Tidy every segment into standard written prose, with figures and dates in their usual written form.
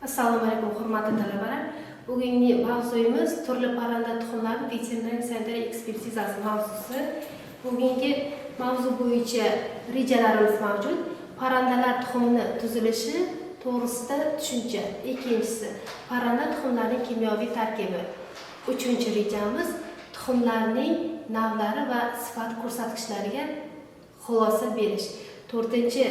Assalomu alaykum hurmatli talabalar. Bugungi mavzuyimiz turli parranda tuxumlari veterinar sanitariya ekspertizasi mavzusi. Bugungi mavzu bo'yicha rejalarimiz mavjud. Parrandalar tuxumini tuzilishi to'g'risida tushuncha. Ikkinchisi, parranda tuxumlarining kimyoviy tarkibi. Uchinchi rejamiz tuxumlarning navlari va sifat ko'rsatkichlariga xulosa berish. To'rtinchi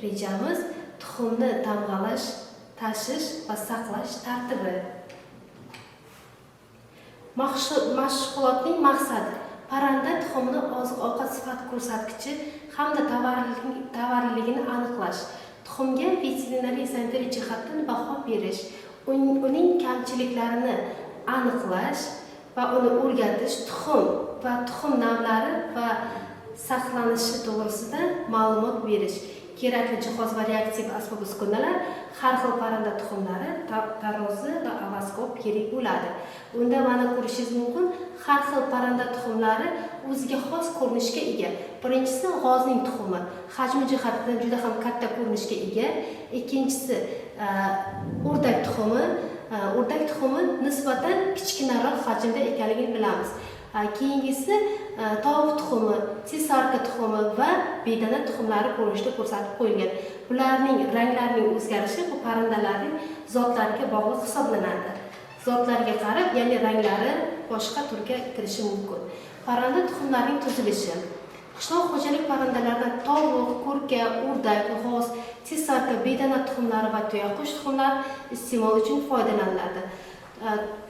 rejamiz tuxumni tamg'alash, tashish va saqlash tartibi. Mashg'ulotning maqsadi parranda tuxumini oziq-ovqat sifat ko'rsatkichi hamda tovarliligini aniqlash, tuxumga veterinariya sanitariya jihatdan baho berish, uning kamchiliklarini aniqlash va uni o'rgatish, tuxum va tuxum navlari va saqlanishi to'g'risida ma'lumot berish. Kerakli jihoz va reaktiv asbob-uskunalar, har xil parranda tuxumlari, tarozi va avaskop kerak bo'ladi. Unda mana ko'rishingiz mumkin, har xil parranda tuxumlari o'ziga xos ko'rinishga ega. Birinchisi g'ozning tuxumi, hajmi jihatidan juda ham katta ko'rinishga ega. Ikkinchisi o'rdak tuxumi nisbatan kichkinaroq hajmda ekanligini bilamiz. Keyingisi tovuq tuxumi, tesarka tuxumi va bedana tuxumlari ko'rinishda ko'rsatib qo'yilgan. Bularning ranglarining o'zgarishi bu parrandalarning zotlariga bog'liq hisoblanadi. Zotlariga qarab, ya'ni ranglari boshqa turga kirishi mumkin. Parranda tuxumlarining tuzilishi. Qishloq xo'jalik parrandalaridan tovuq, kurka, o'rdak, g'oz, tesarka, bedana tuxumlari va tuyaqush tuxumlari iste'mol uchun foydalaniladi.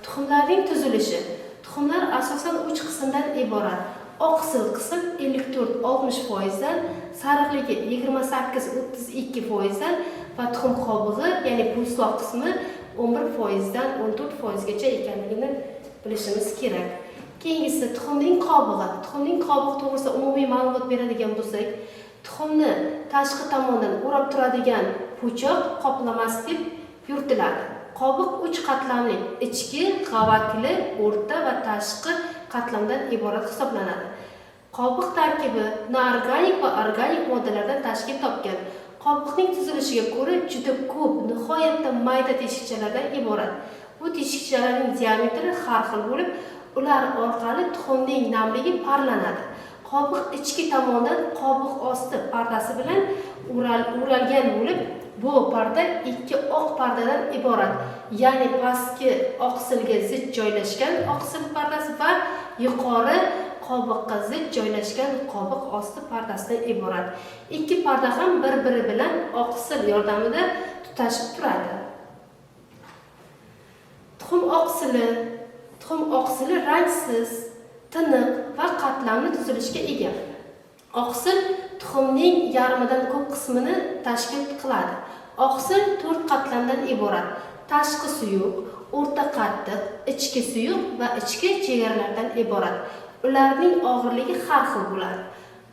Tuxumlarning tuzilishi. Tuxumlar asosan 3 qismdan iborat. Oqsil qism 54-60%, sariqligi 28-32% va tuxum qobig'i, ya'ni po'stloq qismi 11%dan 14%gacha ekanligini bilishimiz kerak. Keyingisi tuxumning qobig'i. Tuxumning qobig'i to'g'risida umumiy ma'lumot beradigan bo'lsak, tuxumni tashqi tomondan o'rab turadigan po'choq qoplamasi deb yuritiladi. Qobiq 3 qatlamli, ichki, g'avakli, o'rta va tashqi qatlamdan iborat hisoblanadi. Qobiq tarkibi noorganik va organik moddalardan tashkil topgan. Qobiqning tuzilishiga ko'ra juda ko'p, nihoyatda mayda teshikchalardan iborat. Bu teshikchalarning diametri har xil bo'lib, ular orqali tuxumning namligi parlanadi. Qobiq ichki tomondan qobiq osti pardasi bilan o'ralgan bo'lib, bu parda ikki oq pardadan iborat. Ya'ni pastki oqsilga zid joylashgan oqsil pardasi va yuqori qobiqqa zid joylashgan qobiq osti pardasidan iborat. Ikki parda ham bir-biri bilan oqsil yordamida tutashib turadi. Tuxum oqsili rangsiz, tiniq va qatlamli tuzilishga ega. Oqsil tuxumning yarmidan ko'p qismini tashkil qiladi. Oqsil 4 qatlamdan iborat. Tashqi suyuq, o'rta qattiq, ichki suyuq va ichki chegaralardan iborat. Ularning og'irligi har xil bo'ladi.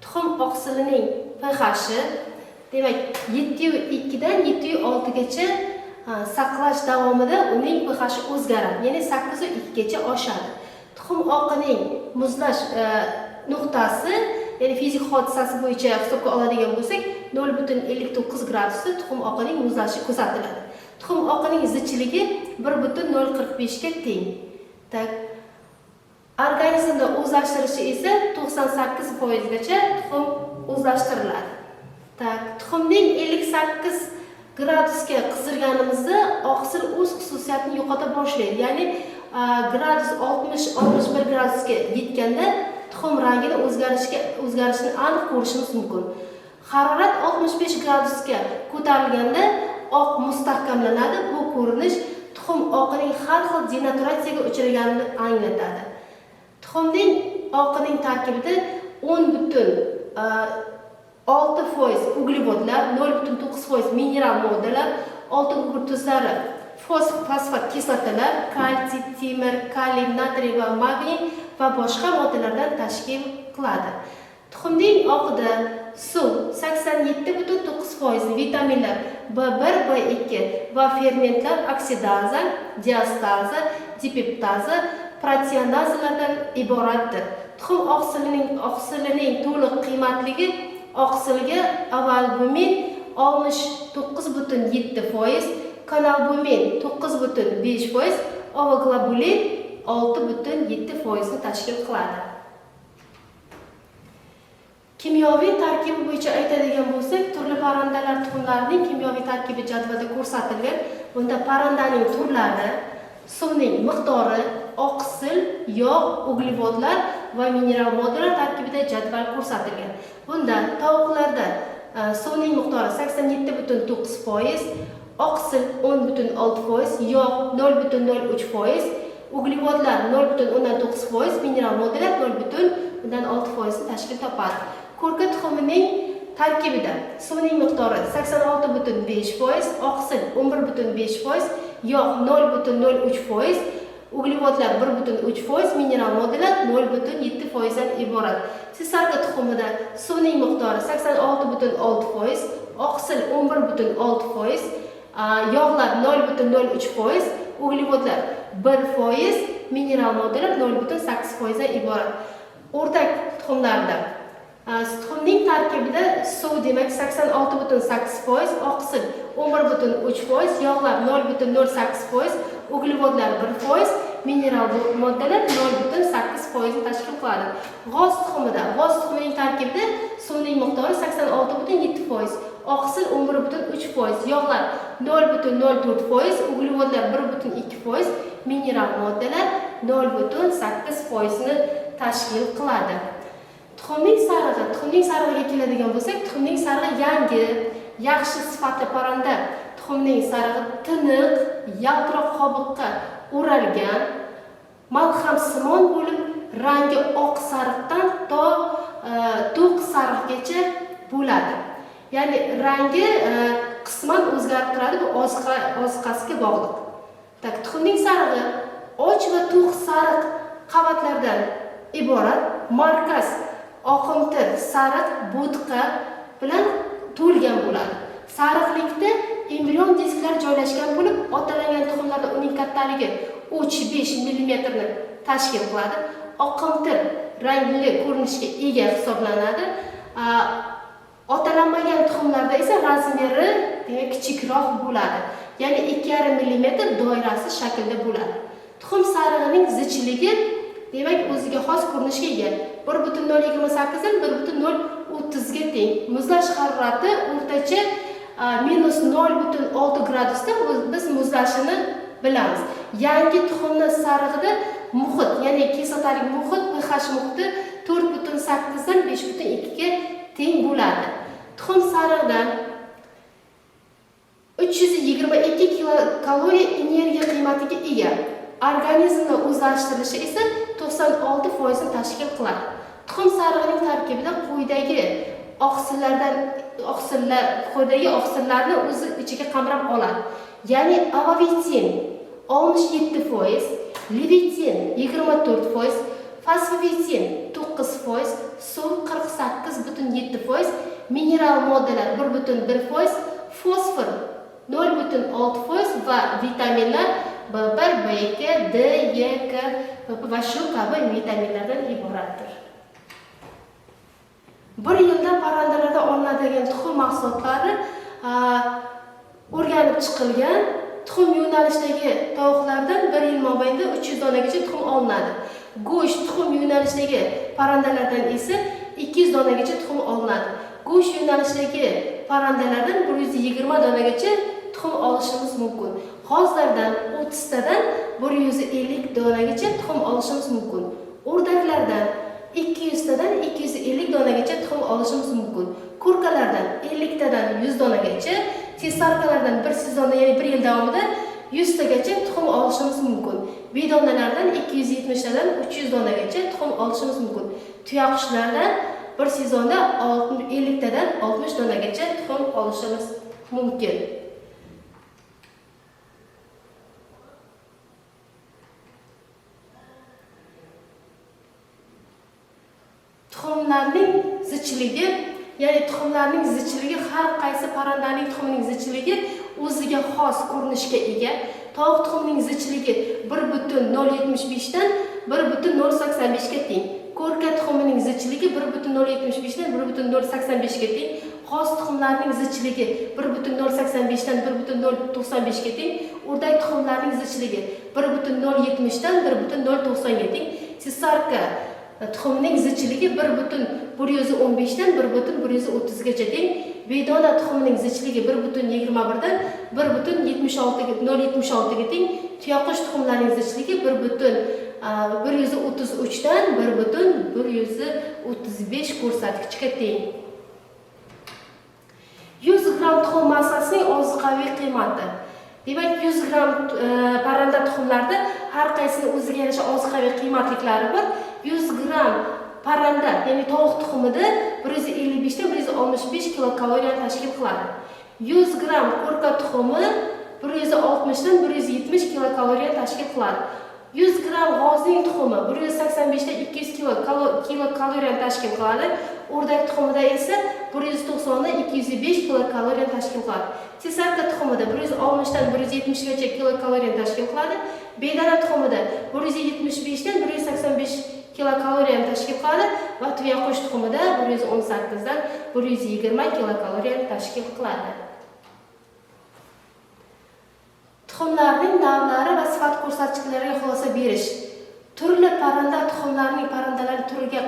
Tuxum oqsilining pH-i, demak, 7,2 dan 7,6 gacha saqlash davomida uning pH-i o'zgaradi, ya'ni 8,2 gacha oshadi. Tuxum oqining muzlash nuqtasi, ya'ni fizik hodisasi bo'yicha hisobga oladigan bo'lsak, 0,59 gradusda tuxum oqining muzlashi kuzatiladi. Tuxum oqining zichligi 1,045 ga teng. Organizmda o'zlashtirishi esa 98% gacha tuxum o'zlashtiriladi. Tuxumning 58 gradusga qizdirganimizda oqsil o'z xususiyatini yo'qota boshlaydi. Ya'ni gradus 60-61 gradusga yetganda tuxum rangining o'zgarishini aniq ko'rishimiz mumkin. Harorat 65 gradusga ko'tarilganda oq mustahkamlanadi. Bu ko'rinish tuxum oqining har xil denaturatsiyaga uchraganini anglatadi. Tuxumning oqining tarkibida 10,6% uglevodlar, 0,9% mineral moddalar, oltin gugurt tuzlari, fosfat kislotalar, kalsiy, temir, kaliy, natriy va magniy va boshqa moddalardan tashkil qiladi. Tuxumning oqida suv 87,9%, vitaminlar B1, B2 va fermentlar oksidaza, diastaza, dipeptaza, proteinazalardan iboratdir. Tuxum oqsilining to'liq qiymatligi oqsilga albumin 69,7%, kanalbumin 9,5%, ovoglobulin 6,7%ni tashkil qiladi. Kimyoviy tarkibi bo'yicha aytadigan bo'lsak, turli parrandalar tuxumlarining kimyoviy tarkibi jadvalda ko'rsatilgan. Bunda parrandaning turlari, suvning miqdori, oqsil, yog', uglevodlar va mineral moddalar tarkibida jadval ko'rsatilgan. Bunda tovuqlarda suvning miqdori 87,9%, oqsil 10,6%, yog' 0,03%, uglevodlar 0,9%, mineral moddalar 0,6% tashkil topadi. Ko'rka tuxumining tarkibida suvning miqdori 86,5%, oqsil 11,5%, yog' 0,03%, uglevodlar 1,3%, mineral moddalar 0,7% dan iborat. Sisarka tuxumida suvning miqdori 86,6%, oqsil 11,6%, yog'lar 0,03%, uglevodlar 1%, mineral moddalar 0,8% dan iborat. O'rdak tuxumlarida tuxumning tarkibida suv demak 86,8%, oqsil 11,3%, yog'lar 0,08%, uglevodlar 1%, mineral moddalar 0,8% tashkil qiladi. G'oz tuxumining tarkibida suvning miqdori 86,7%, oqsil 11,3%, yog'lar 0,04%, uglevodlar 1,2%, mineral moddalar 0,8% ni tashkil qiladi. Tuxumning sarig'iga keladigan bo'lsak, tuxumning sarig'i yangi, yaxshi sifatli parranda. Tuxumning sarig'i tiniq, yaltiroq qobiqqa o'ralgan, malhamsimon bo'lib, rangi oq sariqdan to to'q sariqgacha bo'ladi. Ya'ni rangi qisman o'zgarib turadi, bu oziqasiga bog'liq. Tuxumning sarig'i och va to'q sariq qavatlardan iborat, markaz oqimtir sariq bo'tqa bilan to'lgan bo'ladi. Sariqlikda embrion disklar joylashgan bo'lib, otalangan tuxumlarda uning kattaligi 3-5 mm ni tashkil qiladi. Oqimtir rangli ko'rinishga ega hisoblanadi. Otalanmagan tuxumlarda esa razmeri kichikroq bo'ladi. Ya'ni 2,5 mm doirasi shaklda bo'ladi. Tuxum sarig'ining zichligi demak o'ziga xos ko'rinishga ega. 1,028 dan 1,030 ga teng. Muzlash harorati o'rtacha -0,6 gradusda biz muzlashini bilamiz. Yangi tuxumning sarig'ida muhit, ya'ni kislotalik muhit, pH muhiti 4,8 dan 5,2 ga teng bo'ladi. Tuxum sarig'idan 322 kilokaloriya energiya qiymatiga ega. Organizmda o'zlashtirilishi esa 96% ni tashkil qiladi. Tuxum sarig'ining tarkibida quyidagi oqsillarni o'zi ichiga qamrab oladi. Ya'ni avovitin 67%, levitin 24%, fosfovitin 9%, suv 48,7%, mineral moddalar 1,1%, fosfor 0,6% va vitaminlar B1, B2, D, E, K va shu kabi vitaminlardan iboratdir. Bir yilda parrandalarda olinadigan tuxum mahsulotlari o'rganib chiqilgan. Tuxum yo'nalishidagi tovuqlardan bir yil mobaynida 300 donagacha tuxum olinadi. Go'sht tuxum yo'nalishidagi parrandalardan esa 200 donagacha tuxum olinadi. Go'sht yo'nalishidagi parrandalardan 120 donagacha tuxum olishimiz mumkin. G'ozlardan 30 tadan 150 donagacha tuxum olishimiz mumkin. O'rdaklardan 200 tadan 250 donagacha tuxum olishimiz mumkin. Ko'rkalardan 50 tadan 100 donagacha, tesarkalardan 1 sezonda, ya'ni 1 yil davomida 100 tagacha tuxum olishimiz mumkin. Bedonalardan 270 tadan 300 donagacha tuxum olishimiz mumkin. Tuyaqushlardan 1 sezonda 50 tadan 60 donagacha tuxum olishimiz mumkin. Tuxumlarning zichligi, ya'ni tuxumlarning zichligi har qaysi parrandaning tuxumining zichligi o'ziga xos ko'rinishga ega. Tovuq tuxumining zichligi 1,075 dan 1,085 ga teng. Ko'rka tuxumining zichligi 1,075 dan 1,085 ga teng. Xos tuxumlarning zichligi 1,085 dan 1,095 ga teng. O'rdak tuxumlarning zichligi 1,070 dan 1,090 ga teng. Sisarka tuxumning zichligi 1,115 dan 1,130 gacha teng. Bedona tuxumining zichligi 1,21 dan 1,076 ga teng. Tuyaqush tuxumlarining zichligi 1,133 dan 1,135 ko'rsatkichga teng. 100 gram tuxum massasining ozuqaviy qiymati. Demak, 100 gram parranda tuxumlarda har qaysining o'ziga yarasha ozuqaviy qiymatliklari bor. 100 gram parranda, ya'ni tovuq tuxumida 155 dan 165 kilokaloriya tashkil qiladi. 100 gram ko'rka tuxumi 160 dan 170 kilokaloriya tashkil qiladi. 100 gram g'ozning tuxumi 185 dan 200 kilokaloriya tashkil qiladi. O'rdak tuxumida esa 190 dan 205 kilokaloriya tashkil qiladi. Sisarka tuxumida 160 dan 170 gacha kilokaloriya tashkil qiladi. Bedana tuxumida 175 dan 185 kilokaloriya tashkil qiladi va tuyaqush tuxumida 118 dan 120 kilokaloriya tashkil qiladi. Tuxumlarning navlari va sifat ko'rsatkichlariga xulosa berish. Turli parranda tuxumlarining parrandalar turiga,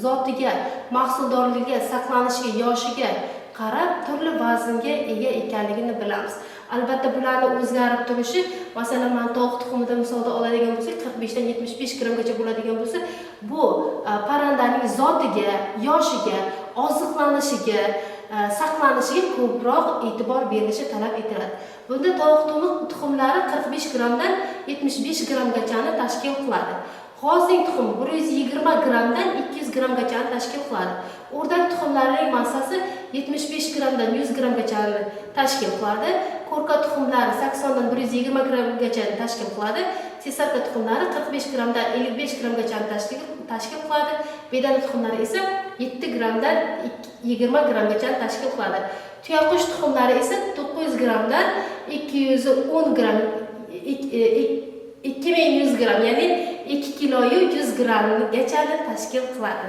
zotiga, mahsuldorligiga, saqlanishiga, yoshiga qarab turli vaznga ega ekanligini bilamiz. Albatta bularning o'zgarib turishi, masalan, men tovuq tuxumida misolda oladigan bo'lsak, 45 dan 75 grammgacha bo'ladigan bo'lsa, bu parrandaning zotiga, yoshiga, oziqlanishiga, saqlanishiga ko'proq e'tibor berilishi talab etiladi. Bunda tovuq tuxumlari 45 grammdan 75 grammgacha tashkil qiladi. G'ozning tuxumi 120 grammdan 200 grammgacha tashkil qiladi. O'rdak tuxumlarining massasi 75 grammdan 100 grammgacha tashkil qiladi. Ko'rka tuxumlari 80 dan 120 grammgacha tashkil qiladi. Sisarka tuxumlari 45 grammdan 55 grammgacha tashkil qiladi. Bedana tuxumlari esa 7 grammdan 20 grammgacha tashkil qiladi. Tuyaqush tuxumlari esa 900 grammdan 210 gramm 2100 gramm, ya'ni 2 kiloyu 100 grammgacha tashkil qiladi.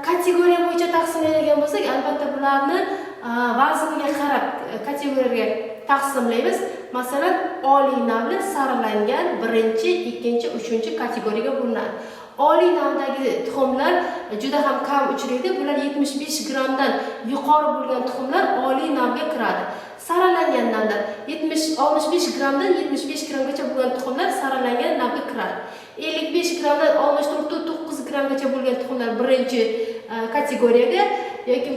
Kategoriya bo'yicha taqsimlaydigan bo'lsak, albatta bularni vazniga qarab kategoriyaga taqsimlaymiz. Masalan, oliy navli saralangan 1-, 2-, 3-chi kategoriyaga bo'linadi. Oliy navdagi tuxumlar juda ham kam uchraydi. Bular 75 grammdan yuqori bo'lgan tuxumlar oliy navga kiradi. Saralangan navlar 65 grammdan 75 grammgacha bo'lgan tuxumlar saralangan navga kiradi. 55 grammdan 64-9 grammgacha bo'lgan tuxumlar birinchi kategoriyaga, yoki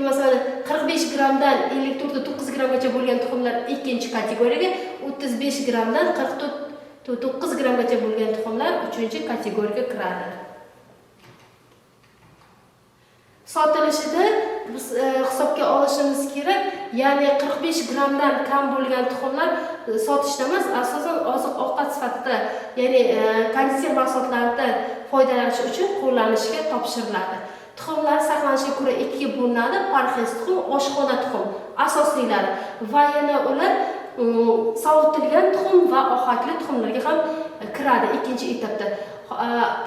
masalan 45 grammdan 54-9 grammgacha bo'lgan tuxumlar ikkinchi kategoriyaga, 35 grammdan 49 grammgacha bo'lgan tuxumlar uchinchi kategoriyaga kiradi. Sotilishida biz hisobga olishimiz kerak, ya'ni 45 grammdan kam bo'lgan tuxumlar sotishda emas, asosan oziq-ovqat sifatida, ya'ni konditser mahsulotlardan foydalanish uchun qo'llanishga topshiriladi. Tuxumlar saqlanishga ko'ra ikkiga bo'linadi: parhez tuxum, oshxona tuxum asoslilari va yana ular sovitilgan tuxum va ohakli tuxumlarga ham kiradi ikkinchi etapda.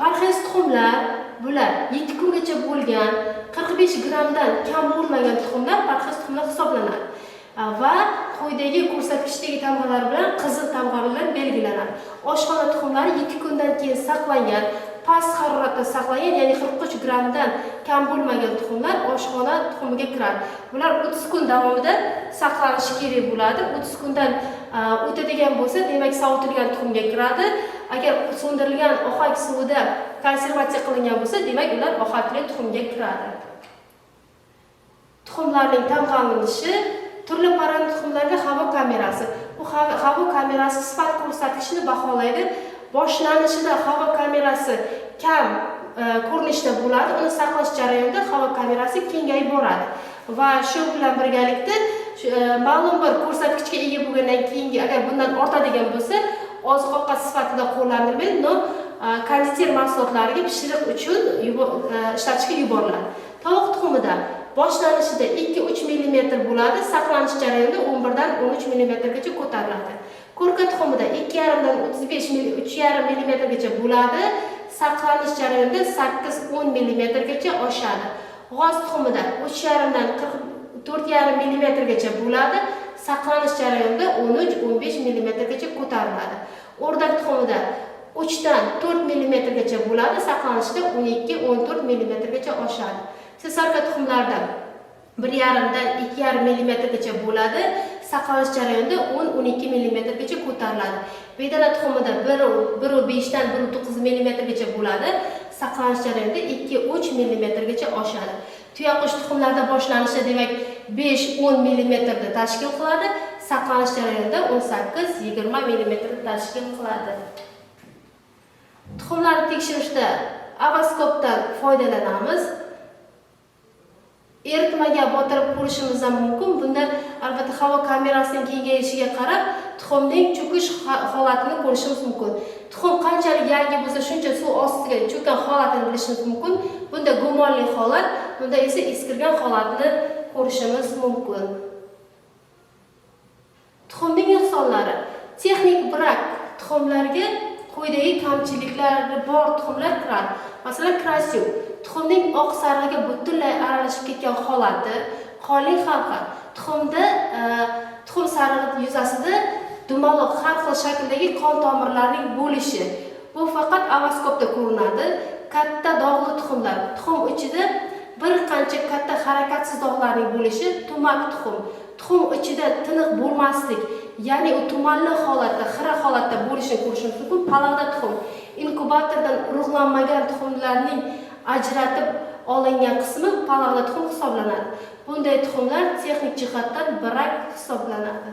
Parhez tuxumlar bular 7 kungacha bo'lgan 45 grammdan kam bo'lmagan tuxumlar parhez tuxumlar hisoblanadi va quyidagi ko'rsatkichdagi tamg'alar bilan qizil tamg'a bilan belgilanadi. Oshxona tuxumlari 2 kundan keyin saqlangan, past haroratda saqlangan, ya'ni 43 grammdan kam bo'lmagan tuxumlar oshxona tuxumiga kiradi. Bular 30 kun davomida saqlanishi kerak bo'ladi. 30 kundan o'tadigan bo'lsa, demak sovitilgan tuxumga kiradi. Agar so'ndirilgan ohak suvida konservatsiya qilingan bo'lsa, demak ular ohakli tuxumga kiradi. Tuxumlarning tamg'alanishi, turli parranda tuxumlarga havo kamerasi. Bu havo kamerasi sifat ko'rsatkichini baholaydi. Boshlanishida havo kamerasi kam ko'rinishda bo'ladi. Uni saqlash jarayonida havo kamerasi kengayib boradi va shu bilan birgalikda ma'lum bir ko'rsatkichga ega bo'lgandan keyin agar bundan ortadigan bo'lsa, oziq-ovqat sifatida qo'llanilmaydi, no konditser mahsulotlariga pishiriq uchun ishlatishga yuboriladi. Tovuq tuxumida boshlanishida 2-3 mm bo'ladi, saqlanish jarayonida 11 dan 13 mm gacha ko'tariladi. Ko'rka tuxumida 2,5 dan 3,5 mm gacha bo'ladi, saqlanish jarayonida 8-10 mm gacha oshadi. G'oz tuxumida 3,5 dan 4,5 millimetrgacha bo'ladi. Saqlanish jarayonida 13-15 millimetrgacha ko'tariladi. O'rdak tuxumida 3 dan 4 millimetrgacha bo'ladi. Saqlanishda 12-14 millimetrgacha oshadi. Sesarka tuxumlarda 1,5 dan 2,5 millimetrgacha bo'ladi. Saqlanish jarayonida 10-12 millimetrgacha ko'tariladi. Bedana tuxumida 1,5 dan 1,9 millimetrgacha bo'ladi. Saqlanish jarayonida 2-3 millimetrgacha oshadi. Tuyaqush tuxumlarda boshlanishi demak 5-10 millimetrda tashkil qiladi. Saqlanish jarayonida 18-20 millimetrda tashkil qiladi. Tuxumlarni tekshirishda ovoskopdan foydalanamiz. Eritmaga botirib ko'rishimiz ham mumkin. Bunda albatta havo kamerasining kengayishiga qarab tuxumning cho'kish holatini ko'rishimiz mumkin. Tuxum qanchalik yangi bo'lsa, shuncha suv ostiga cho'kkan holatini bilishimiz mumkin. Bunda gumonli holat, bunda esa eskirgan holatni ko'rishimiz mumkin. Tuxumning nuqsonlari. Texnik brak tuxumlarga quyidagi kamchiliklari bor tuxumlar kiradi. Masalan, krasiv tuxumning oq sarig'iga butunlay aralashib ketgan holati, qonli halqa. Tuxumda tuxum sarig'i yuzasida dumaloq har xil shakldagi qon tomirlarining bo'lishi. Bu faqat ovoskopda ko'rinadi. Katta dog'li tuxumlar, tuxum ichida bir qancha katta harakatsiz dog'larning bo'lishi, tumak tuxum. Tuxum ichida tiniq bo'lmaslik, ya'ni u tumanli holatda, xira holatda bo'lishini ko'rishimiz mumkin. Palag'da tuxum, inkubatordan urug'lanmagan tuxumlarning ajratib olingan qismi palag'da tuxum hisoblanadi. Bunday tuxumlar texnik jihatdan brak hisoblanadi.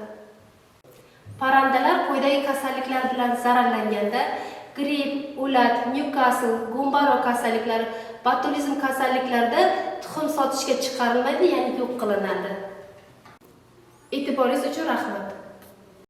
Parrandalar quyidagi kasalliklar bilan zararlanganda gripp, o'lat, Newcastle, Gumbaro kasalliklari, botulizm kasalliklarida tuxum sotishga chiqarilmaydi, ya'ni yo'q qilinadi. E'tiboringiz uchun rahmat.